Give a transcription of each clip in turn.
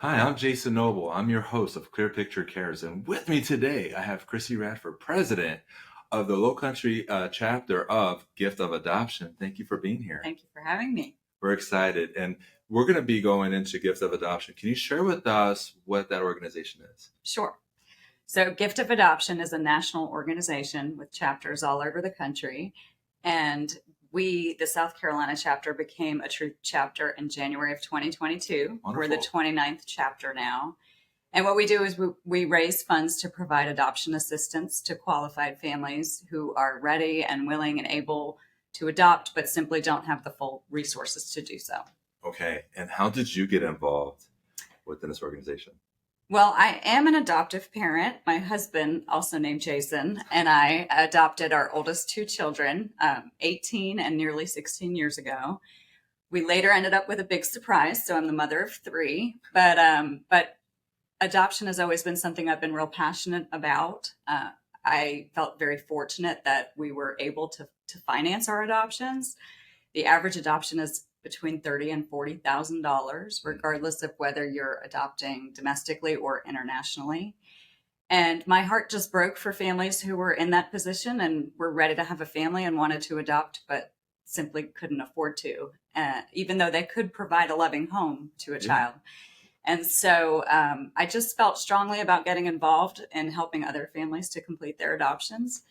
Hi, I'm Jason Noble. I'm your host of Clear Picture Cares, and with me today I have Kristie Radford, president of the Low Country chapter of Gift of Adoption. Thank you for being here. Thank you for having me. We're excited, and we're going to be going into Gift of Adoption. Can you share with us what that organization is? Sure. So Gift of Adoption is a national organization with chapters all over the country. And we, the South Carolina chapter, became a true chapter in January of 2022. Wonderful. We're the 29th chapter now. And what we do is we raise funds to provide adoption assistance to qualified families who are ready and willing and able to adopt, but simply don't have the full resources to do so. Okay. And how did you get involved within this organization? Well, I am an adoptive parent. My husband, also named Jason, and I adopted our oldest two children, 18 and nearly 16 years ago. We later ended up with a big surprise, so I'm the mother of three. But adoption has always been something I've been real passionate about. I felt very fortunate that we were able to finance our adoptions. The average adoption is between $30,000 and $40,000, regardless of whether you're adopting domestically or internationally. And my heart just broke for families who were in that position and were ready to have a family and wanted to adopt, but simply couldn't afford to, even though they could provide a loving home to a child. And so I just felt strongly about getting involved in helping other families to complete their adoptions.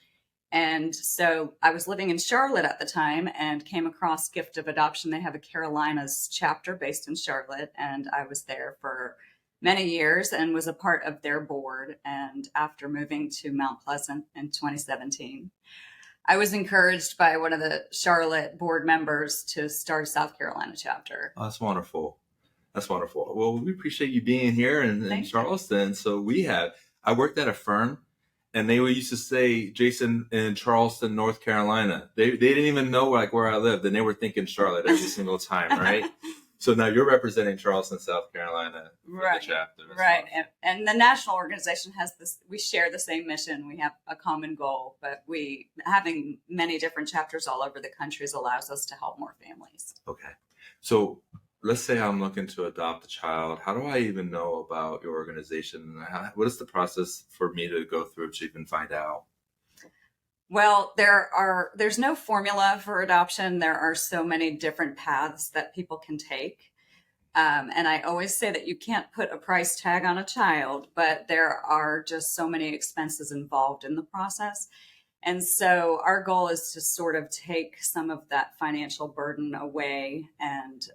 And so I was living in Charlotte at the time and came across Gift of Adoption. They have a Carolinas chapter based in Charlotte, and I was there for many years and was a part of their board. And after moving to Mount Pleasant in 2017, I was encouraged by one of the Charlotte board members to start a South Carolina chapter. Oh, that's wonderful. That's wonderful. Well, we appreciate you being here in Charleston. So I worked at a firm, and they used to say, Jason, in Charleston, North Carolina. They didn't even know where I lived, and they were thinking Charlotte every single time, right? So now you're representing Charleston, South Carolina, right? The chapter, right. And the national organization has this. We share the same mission. We have a common goal, but having many different chapters all over the country allows us to help more families. Okay, so let's say I'm looking to adopt a child. How do I even know about your organization? What is the process for me to go through to even find out? Well, there's no formula for adoption. There are so many different paths that people can take. And I always say that you can't put a price tag on a child, but there are just so many expenses involved in the process. And so our goal is to sort of take some of that financial burden away. And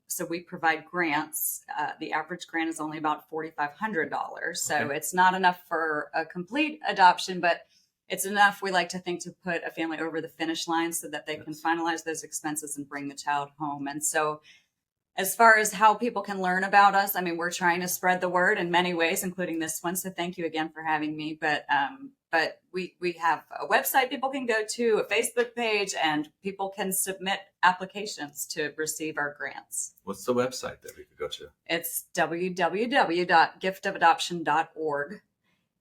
so we provide grants. The average grant is only about $4,500. So It's not enough for a complete adoption, but it's enough, we like to think, to put a family over the finish line so that they can finalize those expenses and bring the child home. And so as far as how people can learn about us, I mean, we're trying to spread the word in many ways, including this one. So thank you again for having me. But we have a website people can go to, a Facebook page, and people can submit applications to receive our grants. What's the website that we could go to? It's www.giftofadoption.org.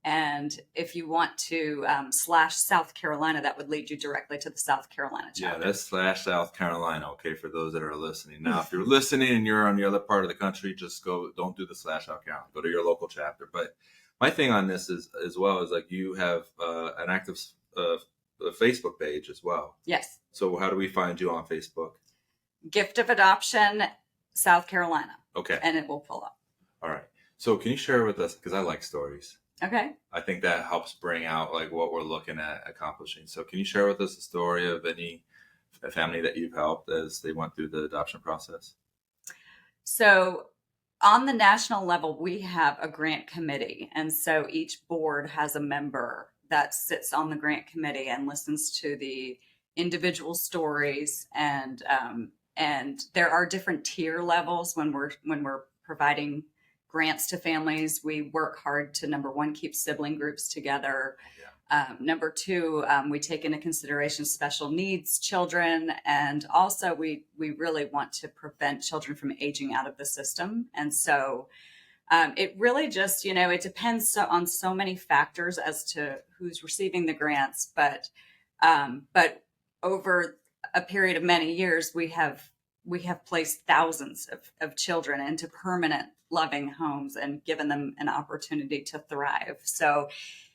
And if you want to / South Carolina, that would lead you directly to the South Carolina chapter. Yeah, that's / South Carolina. Okay, for those that are listening. Now, if you're listening and you're on the other part of the country, just don't do the / South Carolina. Go to your local chapter. But my thing on this is, as well, is like you have an active Facebook page as well. Yes. So how do we find you on Facebook? Gift of Adoption, South Carolina. Okay. And it will pull up. All right. So can you share with us, because I like stories. Okay. I think that helps bring out what we're looking at accomplishing. So can you share with us a story of any family that you've helped as they went through the adoption process? So on the national level, we have a grant committee. And so each board has a member that sits on the grant committee and listens to the individual stories. And there are different tier levels when we're providing grants to families. We work hard to, number one, keep sibling groups together. Number two, we take into consideration special needs children. And also we really want to prevent children from aging out of the system. And so it really just, it depends on so many factors as to who's receiving the grants. But over a period of many years, we have we have placed thousands of children into permanent loving homes and given them an opportunity to thrive. So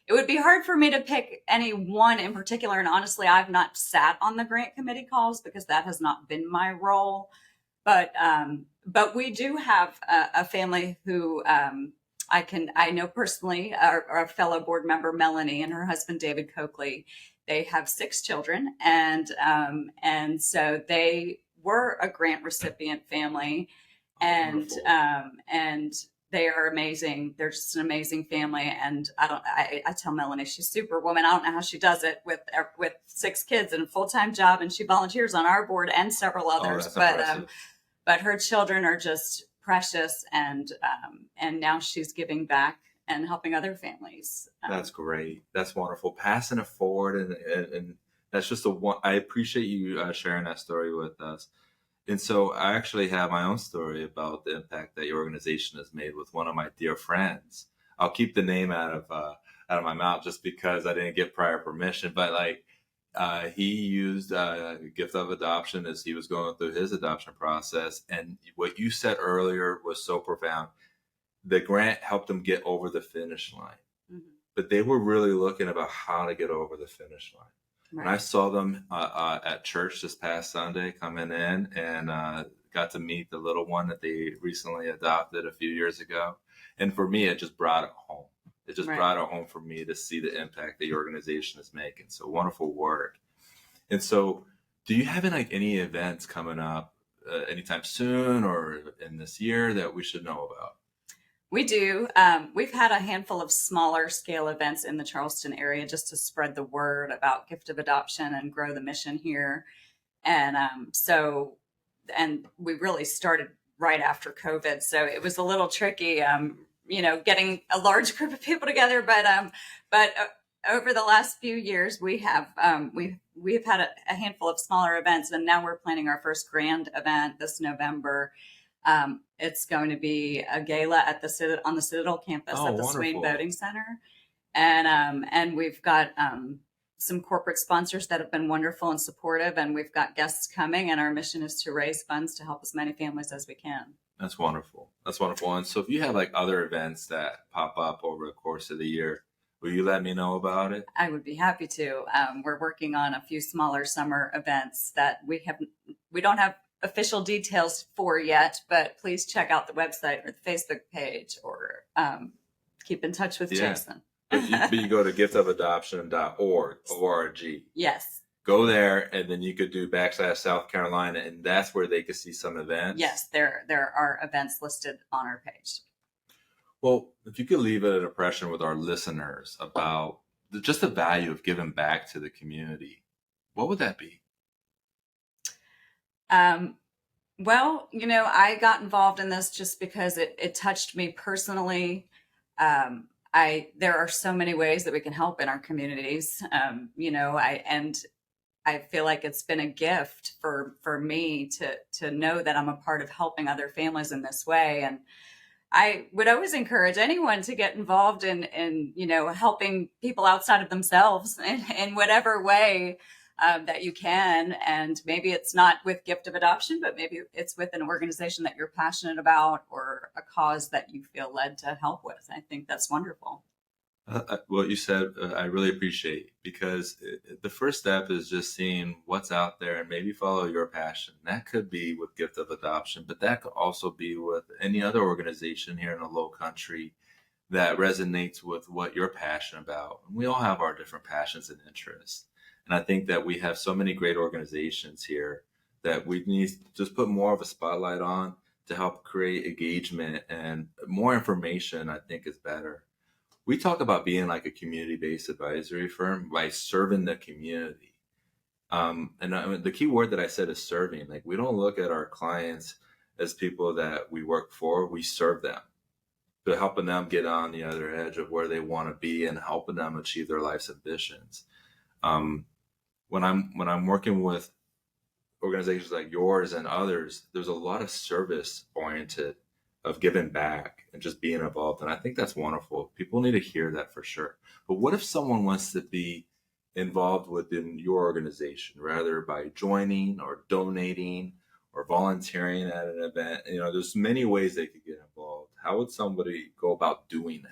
it would be hard for me to pick any one in particular. And honestly, I've not sat on the grant committee calls because that has not been my role. But we do have a family who I know personally, our fellow board member Melanie and her husband David Coakley. They have 6 children, and so they were a grant recipient family, and they are amazing. They're just an amazing family, and I tell Melanie she's superwoman. I don't know how she does it with 6 kids and a full-time job, and she volunteers on our board and several others. But her children are just precious, and now she's giving back and helping other families. That's great. That's wonderful. Passing it forward, and that's just I appreciate you sharing that story with us. And so I actually have my own story about the impact that your organization has made with one of my dear friends. I'll keep the name out of my mouth just because I didn't get prior permission. But he used gift of adoption as he was going through his adoption process. And what you said earlier was so profound. The grant helped them get over the finish line, but they were really looking about how to get over the finish line. Right. And I saw them at church this past Sunday coming in, and got to meet the little one that they recently adopted a few years ago. And for me, it just brought it home. It just brought it home for me to see the impact that your organization is making. So wonderful work. And so do you have any events coming up anytime soon or in this year that we should know about? We do. We've had a handful of smaller scale events in the Charleston area just to spread the word about gift of adoption and grow the mission here. And and we really started right after COVID. So it was a little tricky, getting a large group of people together. But over the last few years, we've had a handful of smaller events, and now we're planning our first grand event this November. It's going to be a gala at on the Citadel campus at the Swain Boating Center. And we've got some corporate sponsors that have been wonderful and supportive, and we've got guests coming, and our mission is to raise funds to help as many families as we can. That's wonderful. And so if you have other events that pop up over the course of the year, will you let me know about it? I would be happy to. We're working on a few smaller summer events that we don't have official details for yet, but please check out the website or the Facebook page, or keep in touch with Jason. But you go to giftofadoption.org. Yes. Go there, and then you could do / South Carolina, and that's where they could see some events. Yes, there are events listed on our page. Well, if you could leave an impression with our listeners about just the value of giving back to the community, what would that be? Well, I got involved in this just because it touched me personally. There are so many ways that we can help in our communities. I feel like it's been a gift for me to know that I'm a part of helping other families in this way. And I would always encourage anyone to get involved in helping people outside of themselves in whatever way that you can. And maybe it's not with gift of adoption, but maybe it's with an organization that you're passionate about or a cause that you feel led to help with. I think that's wonderful. What you said, I really appreciate, because the first step is just seeing what's out there and maybe follow your passion. That could be with gift of adoption, but that could also be with any other organization here in the Low Country that resonates with what you're passionate about. And we all have our different passions and interests. And I think that we have so many great organizations here that we need to just put more of a spotlight on to help create engagement, and more information, I think, is better. We talk about being like a community-based advisory firm by serving the community. The key word that I said is serving. We don't look at our clients as people that we work for. We serve them, but helping them get on the other edge of where they want to be and helping them achieve their life's ambitions. When I'm working with organizations like yours and others, there's a lot of service oriented, of giving back and just being involved. And I think that's wonderful. People need to hear that for sure. But what if someone wants to be involved within your organization, rather by joining or donating or volunteering at an event. There's many ways they could get involved. How would somebody go about doing that?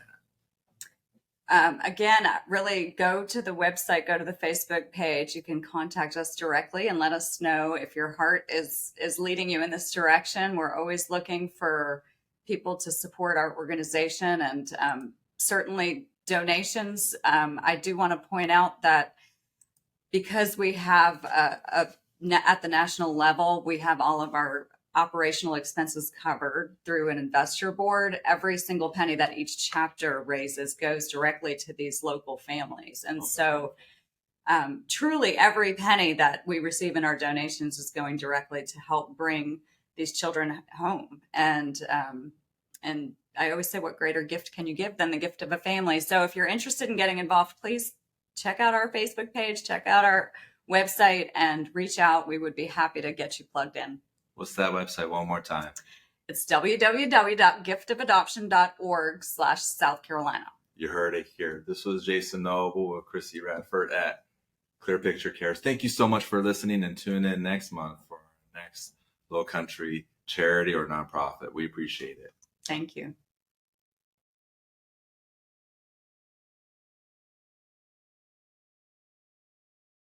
Again, really go to the website, go to the Facebook page. You can contact us directly and let us know if your heart is leading you in this direction. We're always looking for people to support our organization, and certainly donations. I do want to point out that because we have at the national level, we have all of our operational expenses covered through an investor board. Every single penny that each chapter raises goes directly to these local families. And so truly every penny that we receive in our donations is going directly to help bring these children home. And I always say, what greater gift can you give than the gift of a family? So if you're interested in getting involved, please check out our Facebook page, check out our website, and reach out. We would be happy to get you plugged in. What's that website one more time? It's www.giftofadoption.org/South Carolina. You heard it here. This was Jason Noble with Kristie Radford at Clear Picture Cares. Thank you so much for listening, and tune in next month for our next Low Country charity or nonprofit. We appreciate it. Thank you.